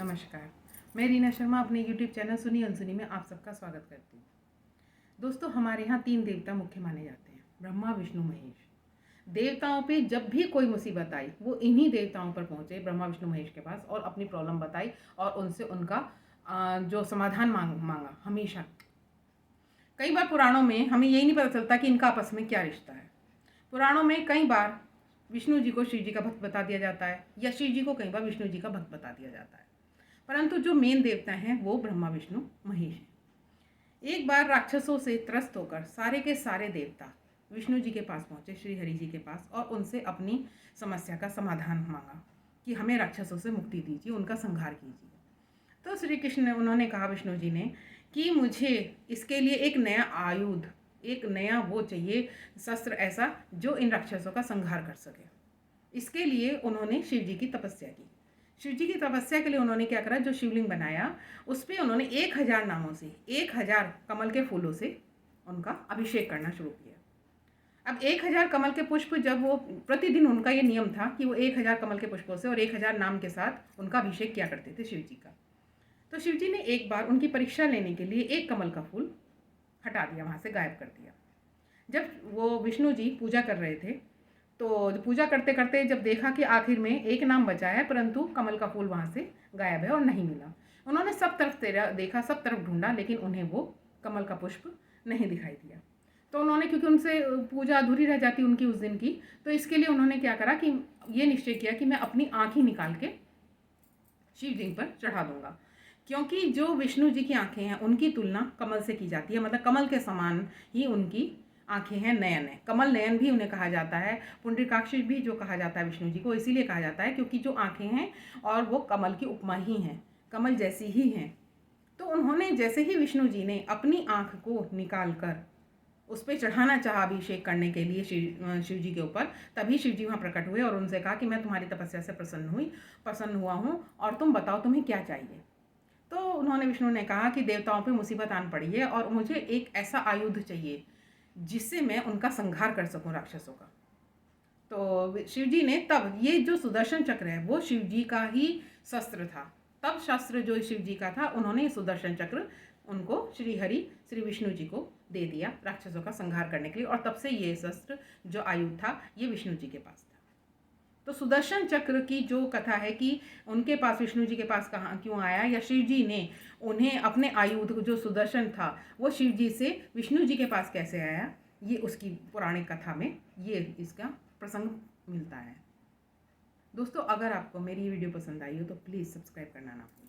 नमस्कार। मैं रीना शर्मा अपने YouTube चैनल सुनी अनसुनी में आप सबका स्वागत करती हूँ। दोस्तों, हमारे यहाँ 3 देवता मुख्य माने जाते हैं, ब्रह्मा, विष्णु, महेश। देवताओं पे जब भी कोई मुसीबत आई वो इन्हीं देवताओं पर पहुँचे, ब्रह्मा, विष्णु, महेश के पास, और अपनी प्रॉब्लम बताई और उनसे उनका जो समाधान मांगा हमेशा। कई बार पुराणों में हमें यही नहीं पता चलता कि इनका आपस में क्या रिश्ता है। पुराणों में कई बार विष्णु जी को शिव जी का भक्त बता दिया जाता है या शिव जी को कई बार विष्णु जी का भक्त बता दिया जाता है, परंतु जो मेन देवता हैं वो ब्रह्मा, विष्णु, महेश हैं। एक बार राक्षसों से त्रस्त होकर सारे के सारे देवता विष्णु जी के पास पहुँचे, श्री हरि जी के पास, और उनसे अपनी समस्या का समाधान मांगा कि हमें राक्षसों से मुक्ति दीजिए, उनका संहार कीजिए। तो श्री कृष्ण ने उन्होंने कहा विष्णु जी ने कि मुझे इसके लिए एक नया आयुध, एक नया वो चाहिए, शस्त्र ऐसा जो इन राक्षसों का संहार कर सके। इसके लिए उन्होंने शिव जी की तपस्या की। शिव जी की तपस्या के लिए उन्होंने क्या करा, जो शिवलिंग बनाया उस पर उन्होंने 1000 नामों से, 1000 कमल के फूलों से उनका अभिषेक करना शुरू किया। अब 1000 कमल के पुष्प, जब वो प्रतिदिन, उनका ये नियम था कि वो 1000 कमल के पुष्पों से और 1000 नाम के साथ उनका अभिषेक किया करते थे शिव जी का। तो शिव जी ने एक बार उनकी परीक्षा लेने के लिए एक कमल का फूल हटा दिया, वहाँ से गायब कर दिया। जब वो विष्णु जी पूजा कर रहे थे तो पूजा करते करते जब देखा कि आखिर में एक नाम बचा है परंतु कमल का फूल वहाँ से गायब है और नहीं मिला, उन्होंने सब तरफ देखा, सब तरफ ढूंढा, लेकिन उन्हें वो कमल का पुष्प नहीं दिखाई दिया। तो उन्होंने, क्योंकि उनसे पूजा अधूरी रह जाती उनकी उस दिन की, तो इसके लिए उन्होंने क्या करा कि ये निश्चय किया कि मैं अपनी आँख ही निकाल के शिवलिंग पर चढ़ा दूंगा, क्योंकि जो विष्णु जी की आंखें हैं उनकी तुलना कमल से की जाती है, मतलब कमल के समान ही उनकी आंखें हैं, नयन है। कमल नयन भी उन्हें कहा जाता है, पुंडरीकाक्ष भी जो कहा जाता है विष्णु जी को, इसीलिए कहा जाता है क्योंकि जो आंखें हैं और वो कमल की उपमा ही हैं, कमल जैसी ही हैं। तो उन्होंने जैसे ही विष्णु जी ने अपनी आंख को निकाल कर उस पर चढ़ाना चाहा अभिषेक करने के लिए शिव जी के ऊपर, तभी शिव जी वहाँ प्रकट हुए और उनसे कहा कि मैं तुम्हारी तपस्या से प्रसन्न हुआ हूँ, और तुम बताओ तुम्हें क्या चाहिए। तो उन्होंने, विष्णु ने कहा कि देवताओं पे मुसीबत आन पड़ी है और मुझे एक ऐसा आयुध चाहिए जिससे मैं उनका संहार कर सकूं राक्षसों का। तो शिव जी ने, तब ये जो सुदर्शन चक्र है वो शिव जी का ही शस्त्र था, तब शस्त्र जो शिव जी का था उन्होंने सुदर्शन चक्र उनको श्री विष्णु जी को दे दिया राक्षसों का संहार करने के लिए, और तब से ये शस्त्र जो आयुध था ये विष्णु जी के पास था। तो सुदर्शन चक्र की जो कथा है कि उनके पास, विष्णु जी के पास कहाँ क्यों आया, या शिव जी ने उन्हें अपने आयुध जो सुदर्शन था वो शिव जी से विष्णु जी के पास कैसे आया, ये उसकी पौराणिक कथा में ये इसका प्रसंग मिलता है। दोस्तों, अगर आपको मेरी वीडियो पसंद आई हो तो प्लीज़ सब्सक्राइब करना ना भूलें।